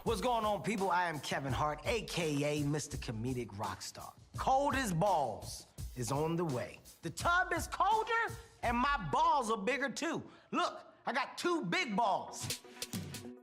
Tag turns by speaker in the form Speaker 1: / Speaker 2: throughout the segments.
Speaker 1: What's going on, people? I am Kevin Hart, aka Mr. Comedic Rockstar. Cold as balls is on the way. The tub is colder, and my balls are bigger too. Look, I got two big balls.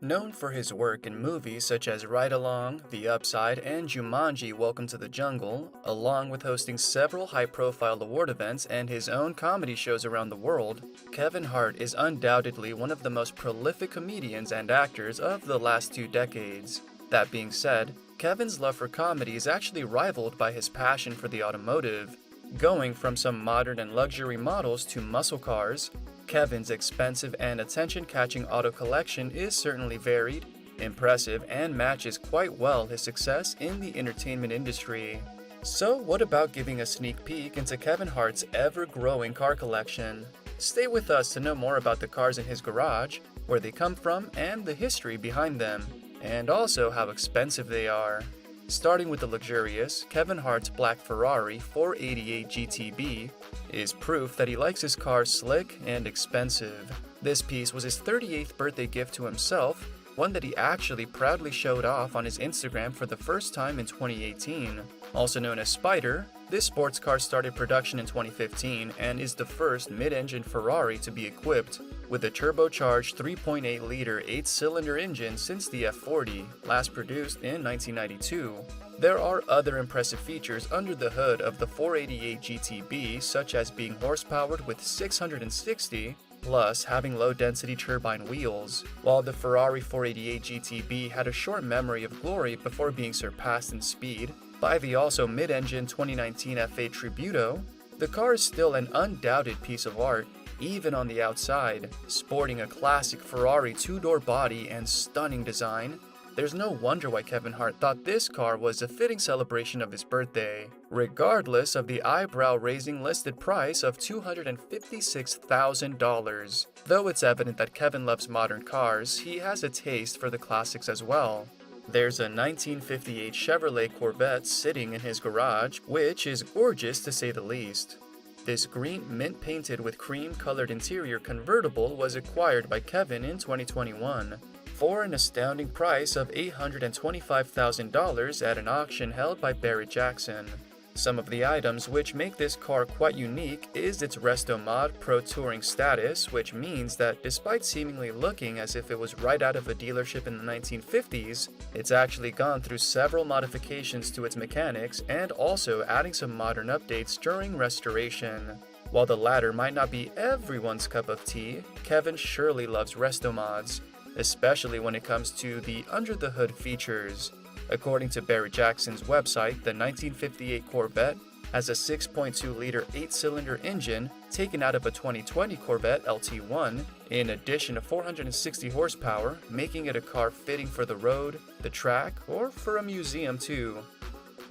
Speaker 2: Known for his work in movies such as Ride Along, The Upside, and Jumanji: Welcome to the Jungle, along with hosting several high-profile award events and his own comedy shows around the world, Kevin Hart is undoubtedly one of the most prolific comedians and actors of the last 2 decades. That being said, Kevin's love for comedy is actually rivaled by his passion for the automotive. Going from some modern and luxury models to muscle cars, Kevin's expensive and attention-catching auto collection is certainly varied, impressive, and matches quite well his success in the entertainment industry. So what about giving a sneak peek into Kevin Hart's ever-growing car collection? Stay with us to know more about the cars in his garage, where they come from, and the history behind them, and also how expensive they are. Starting with the luxurious, Kevin Hart's black Ferrari 488 GTB is proof that he likes his cars slick and expensive. This piece was his 38th birthday gift to himself, one that he actually proudly showed off on his Instagram for the first time in 2018. Also known as Spider, this sports car started production in 2015 and is the first mid-engine Ferrari to be equipped with a turbocharged 3.8-liter 8-cylinder engine since the F40, last produced in 1992. There are other impressive features under the hood of the 488 GTB, such as being horsepowered with 660, plus having low-density turbine wheels. While the Ferrari 488 GTB had a short memory of glory before being surpassed in speed by the also mid-engine 2019 F8 Tributo, the car is still an undoubted piece of art, even on the outside. Sporting a classic Ferrari 2-door body and stunning design, there's no wonder why Kevin Hart thought this car was a fitting celebration of his birthday, regardless of the eyebrow-raising listed price of $256,000. Though it's evident that Kevin loves modern cars, he has a taste for the classics as well. There's a 1958 Chevrolet Corvette sitting in his garage, which is gorgeous to say the least. This green mint-painted with cream-colored interior convertible was acquired by Kevin in 2021 for an astounding price of $825,000 at an auction held by Barrett-Jackson. Some of the items which make this car quite unique is its Resto-mod Pro Touring status, which means that despite seemingly looking as if it was right out of a dealership in the 1950s, it's actually gone through several modifications to its mechanics and also adding some modern updates during restoration. While the latter might not be everyone's cup of tea, Kevin surely loves Resto-mods, especially when it comes to the under-the-hood features. According to Barrett-Jackson's website, the 1958 Corvette has a 6.2-liter 8-cylinder engine taken out of a 2020 Corvette LT1, in addition to 460 horsepower, making it a car fitting for the road, the track, or for a museum too.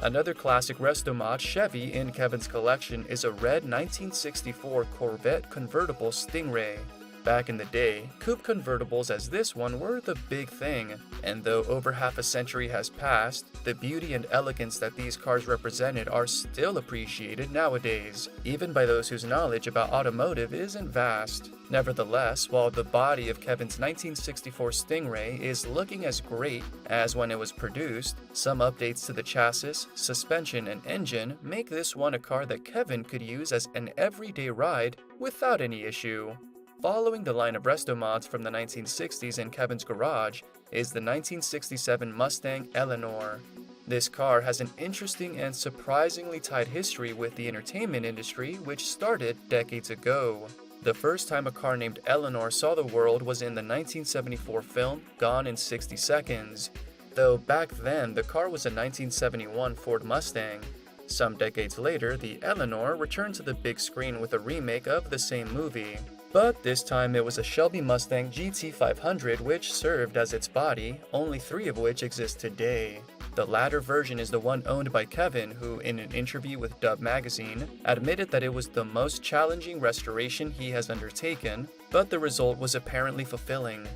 Speaker 2: Another classic Resto-mod Chevy in Kevin's collection is a red 1964 Corvette convertible Stingray. Back in the day, coupe convertibles as this one were the big thing, and though over half a century has passed, the beauty and elegance that these cars represented are still appreciated nowadays, even by those whose knowledge about automotive isn't vast. Nevertheless, while the body of Kevin's 1964 Stingray is looking as great as when it was produced, some updates to the chassis, suspension, and engine make this one a car that Kevin could use as an everyday ride without any issue. Following the line of Resto-mods from the 1960s in Kevin's garage is the 1967 Mustang Eleanor. This car has an interesting and surprisingly tied history with the entertainment industry, which started decades ago. The first time a car named Eleanor saw the world was in the 1974 film Gone in 60 Seconds, though back then the car was a 1971 Ford Mustang. Some decades later, the Eleanor returned to the big screen with a remake of the same movie. But this time it was a Shelby Mustang GT500 which served as its body, only 3 of which exist today. The latter version is the one owned by Kevin, who in an interview with Dub magazine admitted that it was the most challenging restoration he has undertaken, but the result was apparently fulfilling.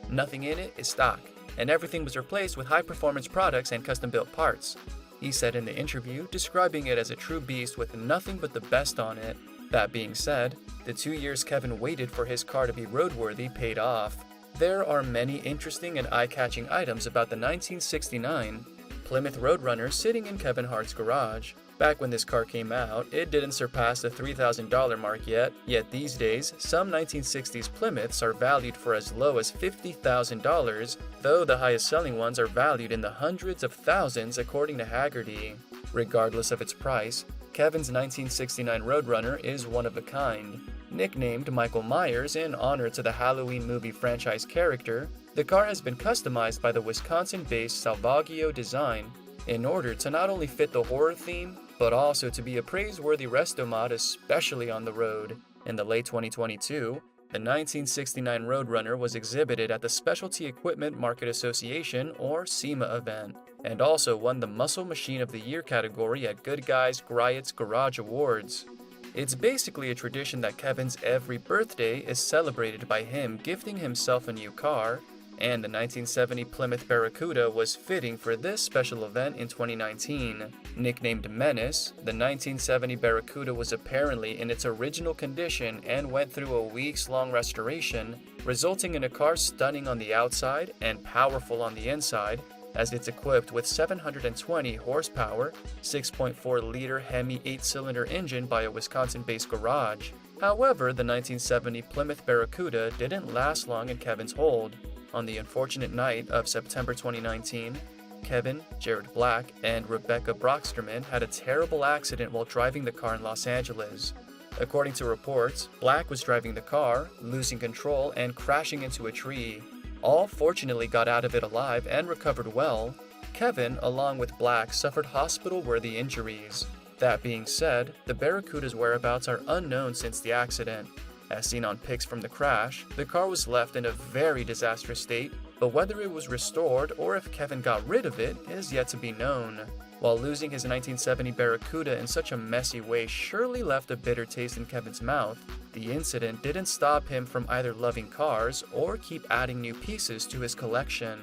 Speaker 2: Nothing in it is stock, and everything was replaced with high-performance products and custom-built parts, he said in the interview, describing it as a true beast with nothing but the best on it. That being said, the 2 years Kevin waited for his car to be roadworthy paid off. There are many interesting and eye-catching items about the 1969 Plymouth Roadrunner sitting in Kevin Hart's garage. Back when this car came out, it didn't surpass the $3,000 mark yet these days, some 1960s Plymouths are valued for as low as $50,000, though the highest selling ones are valued in the hundreds of thousands according to Haggerty. Regardless of its price, Kevin's 1969 Roadrunner is one of a kind. Nicknamed Michael Myers in honor to the Halloween movie franchise character, the car has been customized by the Wisconsin-based Salvaggio Design in order to not only fit the horror theme, but also to be a praiseworthy Resto-mod, especially on the road. In the late 2022, the 1969 Roadrunner was exhibited at the Specialty Equipment Market Association or SEMA event, and also won the Muscle Machine of the Year category at Good Guys Griot's Garage Awards. It's basically a tradition that Kevin's every birthday is celebrated by him gifting himself a new car, and the 1970 Plymouth Barracuda was fitting for this special event in 2019. Nicknamed Menace, the 1970 Barracuda was apparently in its original condition and went through a weeks-long restoration, resulting in a car stunning on the outside and powerful on the inside, as it's equipped with 720 horsepower, 6.4-liter Hemi 8-cylinder engine by a Wisconsin-based garage. However, the 1970 Plymouth Barracuda didn't last long in Kevin's hold. On the unfortunate night of September 2019, Kevin, Jared Black, and Rebecca Brocksterman had a terrible accident while driving the car in Los Angeles. According to reports, Black was driving the car, losing control, and crashing into a tree. All fortunately got out of it alive and recovered well. Kevin, along with Black, suffered hospital-worthy injuries. That being said, the Barracuda's whereabouts are unknown since the accident. As seen on pics from the crash, the car was left in a very disastrous state, but whether it was restored or if Kevin got rid of it is yet to be known. While losing his 1970 Barracuda in such a messy way surely left a bitter taste in Kevin's mouth, the incident didn't stop him from either loving cars or keep adding new pieces to his collection.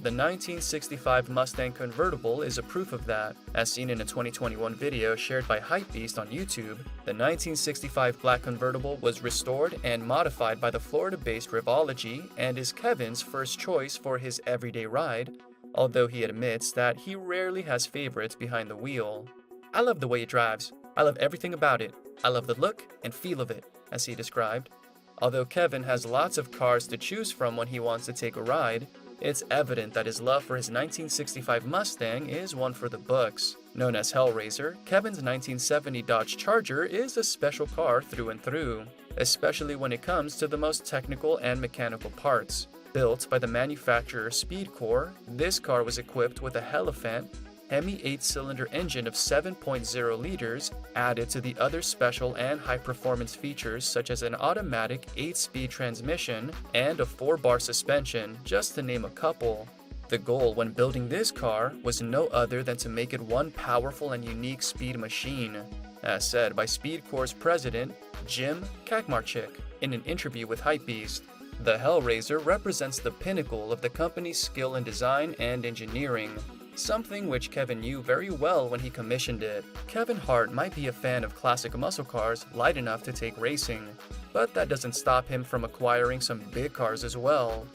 Speaker 2: The 1965 Mustang convertible is a proof of that. As seen in a 2021 video shared by Hypebeast on YouTube, the 1965 black convertible was restored and modified by the Florida-based Revology and is Kevin's first choice for his everyday ride, although he admits that he rarely has favorites behind the wheel. "I love the way it drives. I love everything about it. I love the look and feel of it," as he described. Although Kevin has lots of cars to choose from when he wants to take a ride, it's evident that his love for his 1965 Mustang is one for the books. Known as Hellraiser, Kevin's 1970 Dodge Charger is a special car through and through, especially when it comes to the most technical and mechanical parts. Built by the manufacturer Speedcore, this car was equipped with a Hierophant Hemi 8-cylinder engine of 7.0 liters, added to the other special and high-performance features such as an automatic 8-speed transmission and a 4-bar suspension, just to name a couple. The goal when building this car was no other than to make it one powerful and unique speed machine, as said by Speedcore's president, Jim Kakmarchik, in an interview with Hypebeast. The Hellraiser represents the pinnacle of the company's skill in design and engineering, something which Kevin knew very well when he commissioned it. Kevin Hart might be a fan of classic muscle cars light enough to take racing, but that doesn't stop him from acquiring some big cars as well.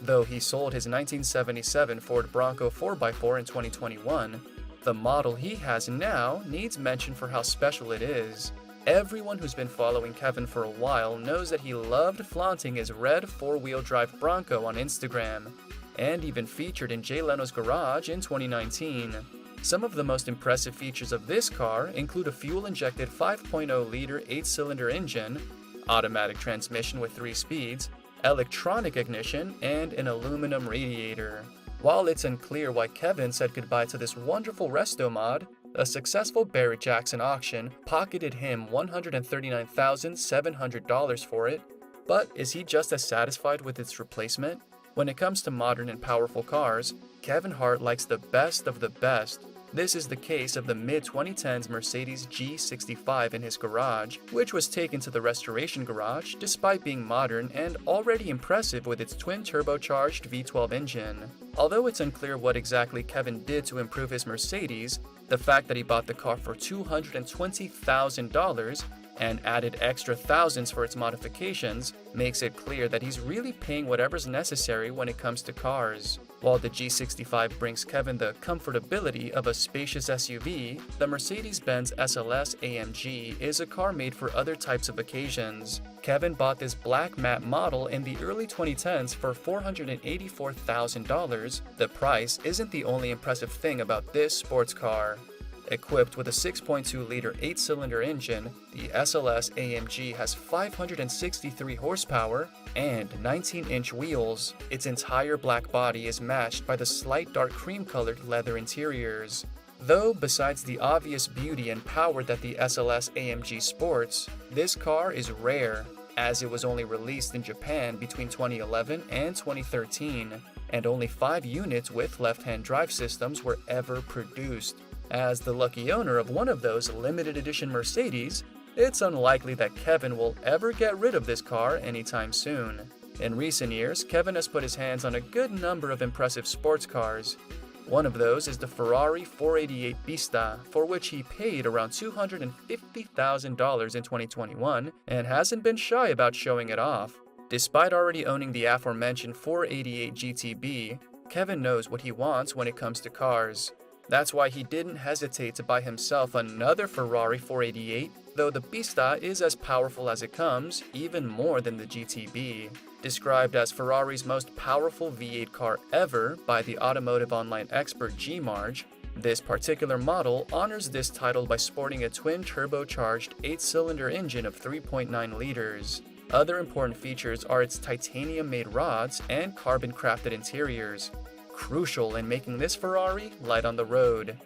Speaker 2: Though he sold his 1977 Ford Bronco 4x4 in 2021, the model he has now needs mention for how special it is. Everyone who's been following Kevin for a while knows that he loved flaunting his red 4-wheel drive Bronco on Instagram, and even featured in Jay Leno's garage in 2019. Some of the most impressive features of this car include a fuel-injected 5.0-liter 8-cylinder engine, automatic transmission with 3 speeds, electronic ignition, and an aluminum radiator. While it's unclear why Kevin said goodbye to this wonderful Resto-mod, a successful Barrett-Jackson auction pocketed him $139,700 for it, but is he just as satisfied with its replacement? When it comes to modern and powerful cars, Kevin Hart likes the best of the best. This is the case of the mid-2010s Mercedes G65 in his garage, which was taken to the restoration garage despite being modern and already impressive with its twin-turbocharged V12 engine. Although it's unclear what exactly Kevin did to improve his Mercedes, the fact that he bought the car for $220,000 and added extra thousands for its modifications, makes it clear that he's really paying whatever's necessary when it comes to cars. While the G65 brings Kevin the comfortability of a spacious SUV, the Mercedes-Benz SLS AMG is a car made for other types of occasions. Kevin bought this black matte model in the early 2010s for $484,000. The price isn't the only impressive thing about this sports car. Equipped with a 6.2-liter 8-cylinder engine, the SLS AMG has 563 horsepower and 19-inch wheels. Its entire black body is matched by the slight dark cream-colored leather interiors. Though, besides the obvious beauty and power that the SLS AMG sports, this car is rare, as it was only released in Japan between 2011 and 2013, and only 5 units with left-hand drive systems were ever produced. As the lucky owner of one of those limited edition Mercedes, it's unlikely that Kevin will ever get rid of this car anytime soon. In recent years, Kevin has put his hands on a good number of impressive sports cars. One of those is the Ferrari 488 Pista, for which he paid around $250,000 in 2021 and hasn't been shy about showing it off. Despite already owning the aforementioned 488 GTB, Kevin knows what he wants when it comes to cars. That's why he didn't hesitate to buy himself another Ferrari 488, though the Pista is as powerful as it comes, even more than the GTB. Described as Ferrari's most powerful V8 car ever by the automotive online expert Jumanji, this particular model honors this title by sporting a twin-turbocharged 8-cylinder engine of 3.9 liters. Other important features are its titanium-made rods and carbon-crafted interiors, crucial in making this Ferrari light on the road.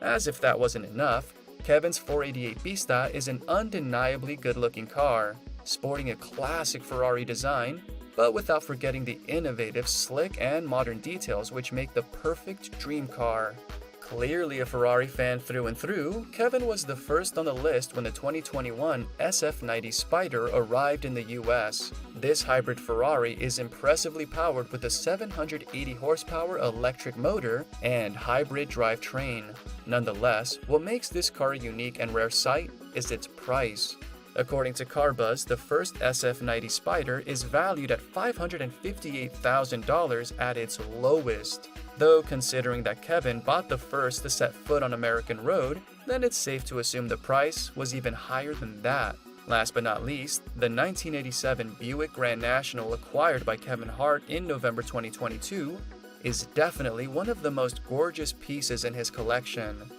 Speaker 2: As if that wasn't enough, Kevin's 488 Pista is an undeniably good-looking car, sporting a classic Ferrari design, but without forgetting the innovative, slick, and modern details which make the perfect dream car. Clearly a Ferrari fan through and through, Kevin was the first on the list when the 2021 SF90 Spider arrived in the US. This hybrid Ferrari is impressively powered with a 780 horsepower electric motor and hybrid drivetrain. Nonetheless, what makes this car a unique and rare sight is its price. According to CarBuzz, the first SF90 Spider is valued at $558,000 at its lowest. Though considering that Kevin bought the first to set foot on American road, then it's safe to assume the price was even higher than that. Last but not least, the 1987 Buick Grand National acquired by Kevin Hart in November 2022 is definitely one of the most gorgeous pieces in his collection.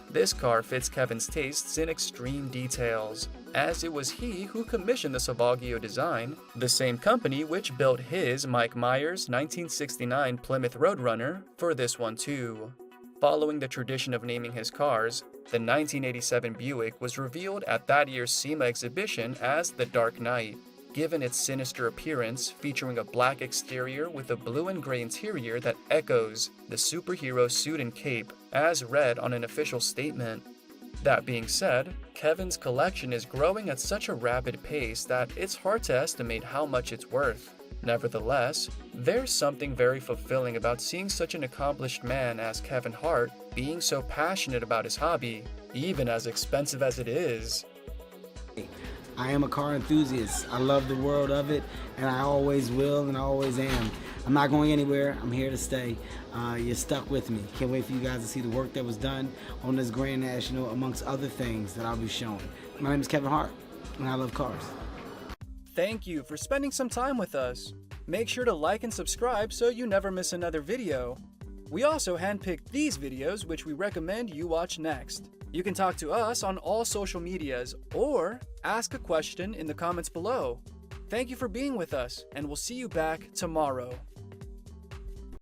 Speaker 2: This car fits Kevin's tastes in extreme details, as it was he who commissioned the Savaggio design, the same company which built his Mike Myers 1969 Plymouth Roadrunner for this one too. Following the tradition of naming his cars, the 1987 Buick was revealed at that year's SEMA exhibition as the Dark Knight, given its sinister appearance featuring a black exterior with a blue and gray interior that echoes the superhero suit and cape, as read on an official statement. That being said, Kevin's collection is growing at such a rapid pace that it's hard to estimate how much it's worth. Nevertheless, there's something very fulfilling about seeing such an accomplished man as Kevin Hart being so passionate about his hobby, even as expensive as it is.
Speaker 3: I am a car enthusiast. I love the world of it, and I always will and I always am. I'm not going anywhere. I'm here to stay. You're stuck with me. Can't wait for you guys to see the work that was done on this Grand National, amongst other things that I'll be showing. My name is Kevin Hart, and I love cars.
Speaker 2: Thank you for spending some time with us. Make sure to like and subscribe so you never miss another video. We also handpicked these videos which we recommend you watch next. You can talk to us on all social medias or ask a question in the comments below. Thank you for being with us, and we'll see you back tomorrow.